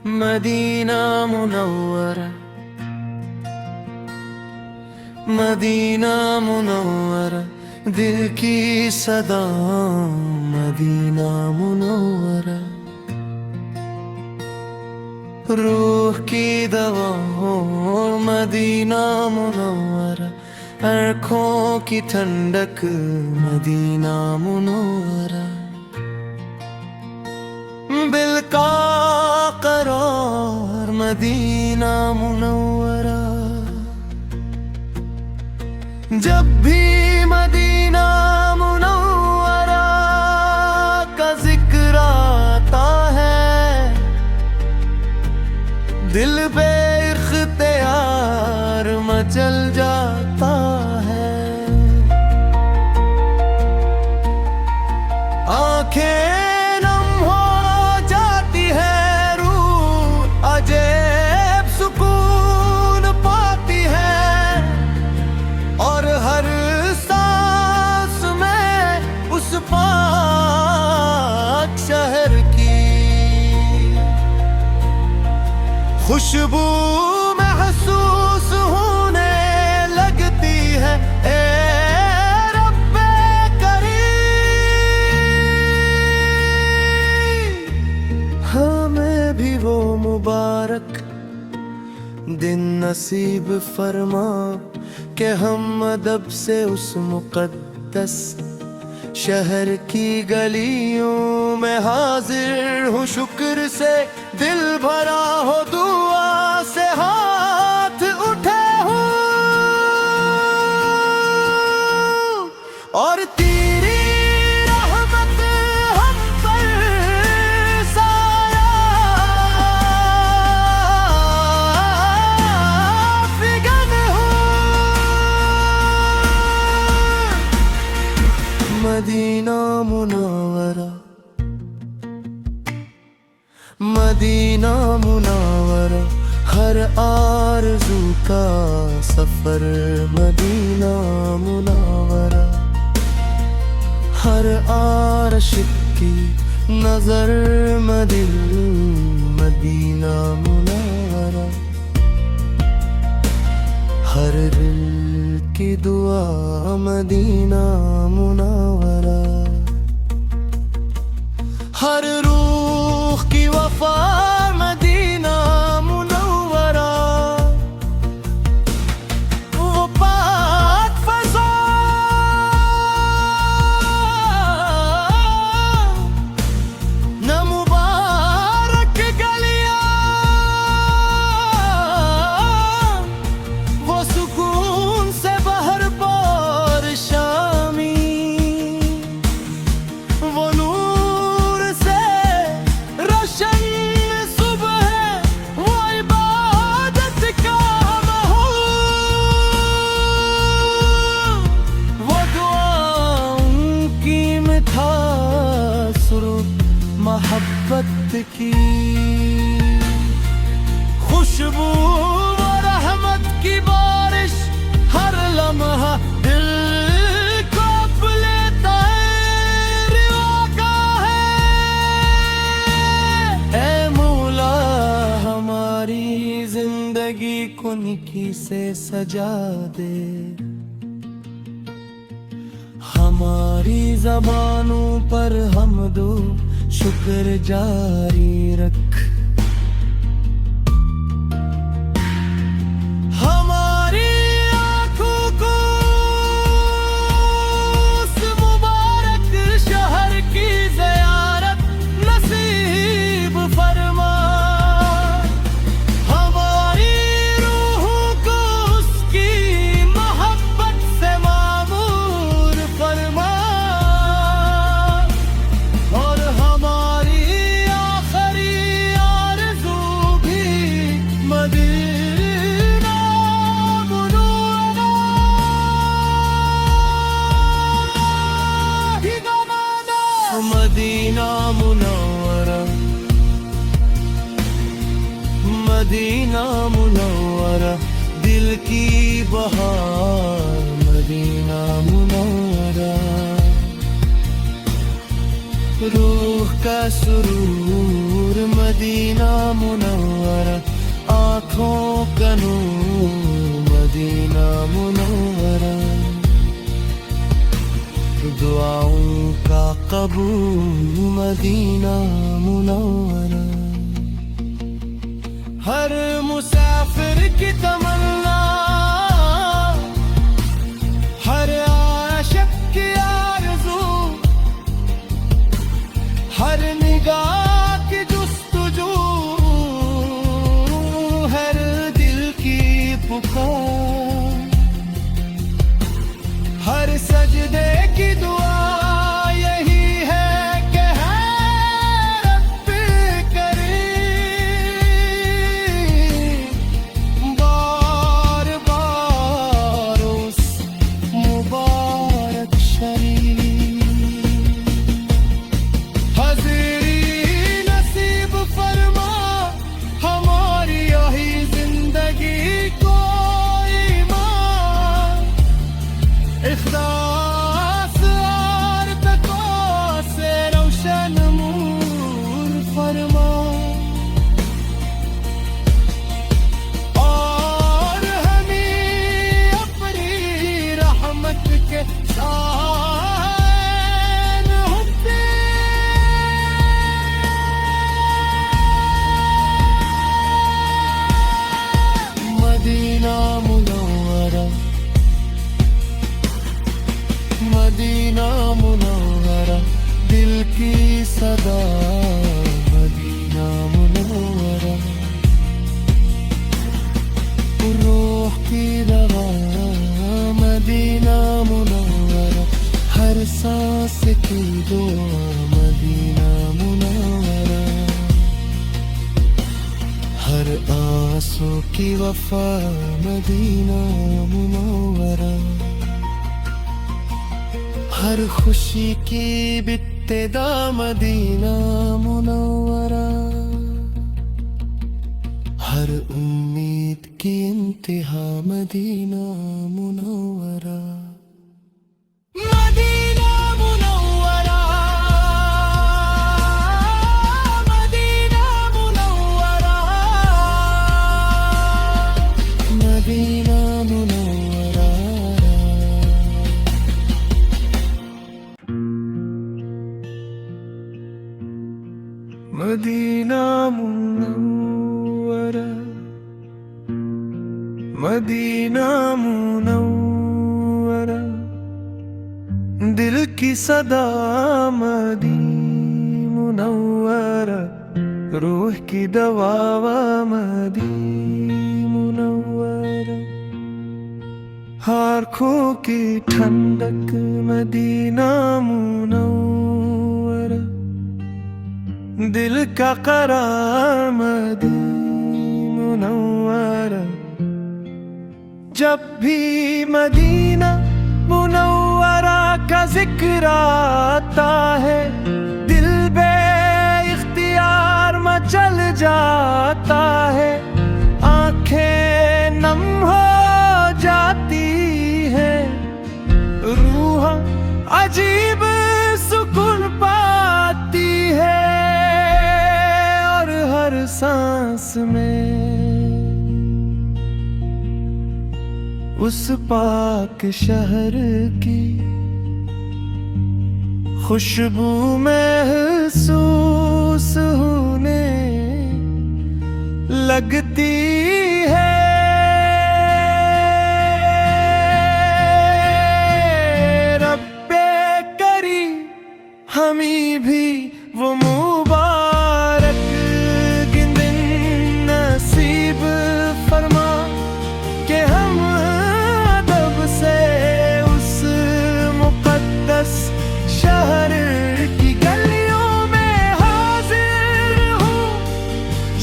Medina Munawwara, Madina Munawwara, दिल की सदा मदीना मुनव्वरा, रूह की दवा हो मदीना मुनव्वरा, आँखों की ठंडक मदीना मुनव्वरा, दिल का करार मदीना मुनव्वरा। जब भी मदीना मुनव्वरा का जिक्र आता है, दिल पे इख्तियार मचल जाता है। आंखें नम हो जाती है, रूह अजब सुकून पाती है, और हर सांस में उस पाक शहर की खुशबू महसूस होने लगती है। ए रब्बे करीम, हमें भी वो मुबारक दिन नसीब फरमा कि हम अदब से उस मुक़द्दस शहर की गलियों में हाजिर हूँ। शुक्र से दिल भरा हो, दुआ से हाथ उठे हूँ, और तेरी रहमत हम पर साफ़िगन हो। मदीना मुनव्वरा, मदीना मुनव्वरा, हर आरज़ू का सफर मदीना मुनव्वरा, हर आशिक़ की नजर मदीना मुनव्वरा, हर दिल की दुआ मदीना मुनव्वरा, हर रूह की वफा मदीना मुनव्वरा, वो पाक फ़ज़ा न मुबारक गलियां, वो सुकून से बहरबार शामी, वो नूर से रोशन सुबह, वो इबादत का माहौल, वो दुआओं की मिठास सुरूद मोहब्बत की खुशबू, वो रहमत की बारिश, हर लम्हा दिल को लेता है, रिवा का है। ऐ मौला, हमारी जिंदगी को निकी से सजा दे, हमारी ज़बानों पर हमदो शुक्र जारी रख, हमारी आँखों को उस मुबारक शहर की ज़ियारत नसीब फरमा, हमारी रूहों को उसकी मोहब्बत से मामूर फरमा, और हमारी आखिरी आरज़ू भी मदीना मुनव्वरा ही बनाना। मदीना मुनव्वरा, मदीना मुनव्वरा, दिल की बहार मदीना मुनव्वरा, रूह का सुरूर मदीना मुनव्वरा, आँखों का नूर मदीना मुनव्वरा, दुआओं का कबूल मदीना मुनव्वरा। हर मुसाफिर की तमन्ना, हर आशिक की आरज़ू, हर निगाह की जुस्तजू, हर दिल की पुकार, हर सजदे की दुआ यही है कि है रब करीम, बार बार उस मुबारक शरीफ हाज़िरी नसीब फरमा, हमारी यही जिंदगी को ईमान, इख़लास और तक़वा से रोशन नूर फरमा, और हमें अपनी रहमत के साथ होते मदीना मुनव्वरा, मदीना मुनव्वरा, दिल की सदा मदीना मुनव्वरा, रूह की दवा मदीना मुनव्वरा, हर सांस की दुआ मदीना मुनव्वरा, हर आंसू की वफा मदीना मुनव्वरा, हर खुशी की बित्तेदा मदीना मुनव्वरा, हर उम्मीद की इंतहा Madina Munawwara. Madina Munawwara, Madina Munawwara, Madina Munawwara. Madina Munawwara, Madina Munawwara, दिल की सदा मदीना मुनव्वरा, रूह की दवा मदीना मुनव्वरा, आँखों की ठंडक मदीना मुनव्वरा, दिल का करार मदीना मुनव्वरा, जब भी मदीना मुनव्वरा का जिक्र आता है, दिल बे-इख्तियार मचल जाता है, आंखें नम हो जाती है, रूह अजीब सुकून पाती है, और हर सांस में उस पाक शहर की खुशबू महसूस होने लगती है। रब्बे करीम हमें भी वो मुबारक दिन नसीब फरमा कि हम अदब से उस मुक़द्दस शहर की गलियों में हाजिर हूँ,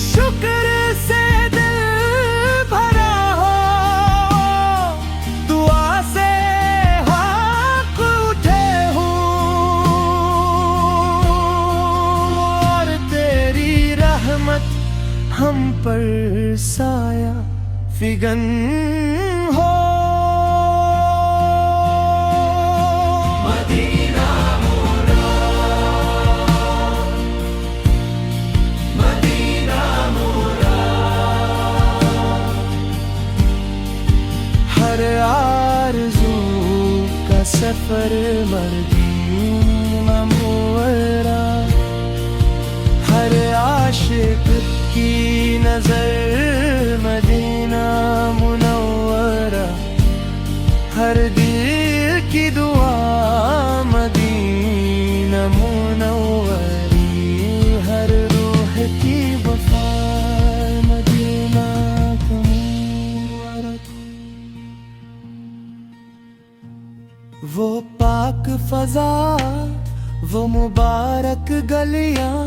शुक्र से दिल भरा हो, दुआ से हाथ उठे हूँ, और तेरी रहमत हम पर साया फिगन हो। मदीना मुनव्वरा, मुबारक गलियां,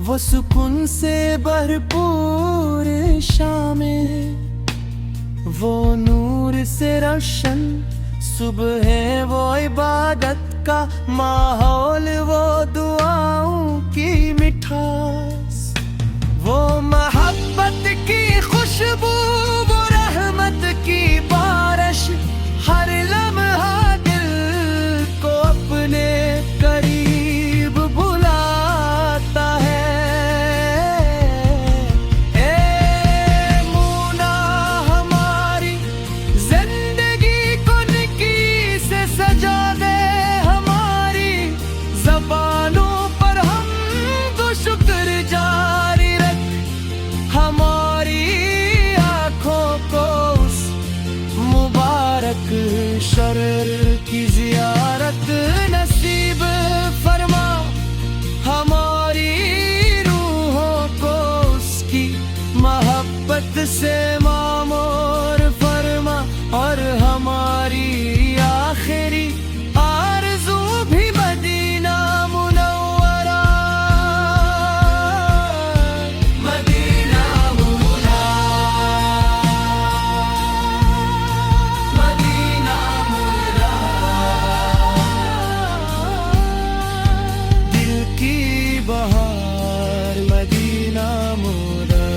वो सुकून से भरपूर शामें, वो नूर से रोशन सुबह है, वो इबादत का माहौल, वो दुआओं की मिठास, वो मोहब्बत की खुशबू, वो रहमत की बारिश, हर लम्हा दिल को अपने करीब बुलाता है। ए मूना हमारी जिंदगी को निकी से सजा दे, हमारी ज़बानों पर हम तो शुक्र जारी रख, हमारी आँखों को उस मुबारक शहर की ज़ियारत नसीब फरमा, हमारी रूहों को उसकी मोहब्बत से मामूर फरमा, और हमारी आखिरी आरज़ू भी Madina Munawwara, Madina Munawwara, Madina Munawwara. दिल की बहार मदीना मुनव्वरा,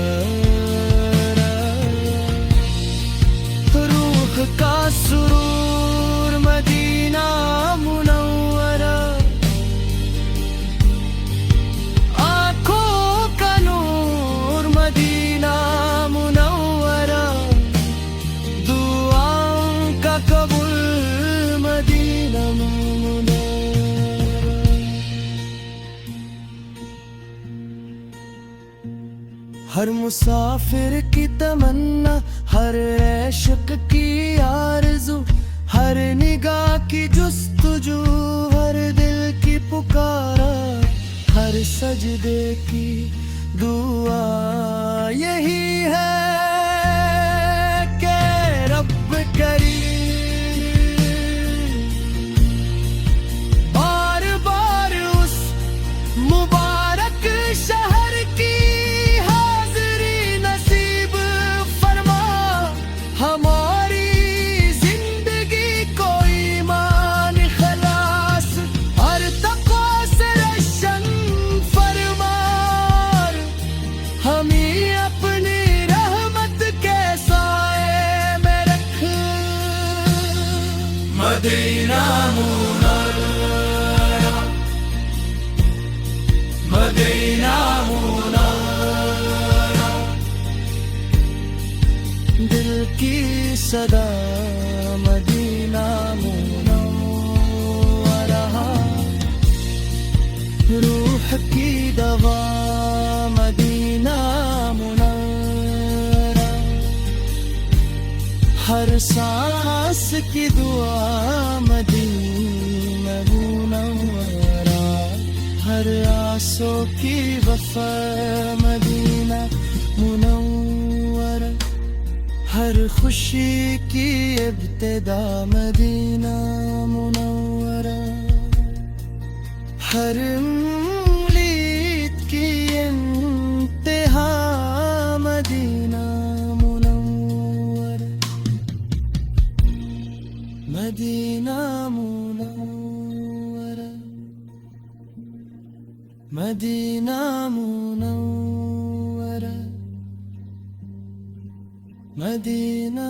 रूह का सुरूर मदीना मुनव्वरा, आँखों का नूर मदीना मुनव्वरा, दुआओं का कबूल मदीना मुनव्वरा। हर मुसाफिर की तमन्ना, हर इश्क की आरज़ू, हर निगाह की जुस्तजू, हर दिल की पुकारा, हर सजदे की दुआ यही है कि रब करीम बार बार उस मुबारक शहर की हाज़िरी नसीब फरमा, हमारी जिंदगी को ईमान खलास और तक़वा से रोशन फरमा, हमें अपनी रहमत के साए में रख, मदीना मुनव्वरा, मदीना मुनव्वरा। दिल की सदा मदीना मुनव्वरा, रूह की दवा मदीना मुनव्वरा, हर सांस की दुआ मदीना मुनव्वरा, हर आसों की वफा मदीना मुनव्वरा, हर खुशी की इब्तिदा मदीना मुनव्वरा, हर उम्मीद की इंतहा Madina Munawwara, Madina Munawwara, Madina Munawwara, Medina.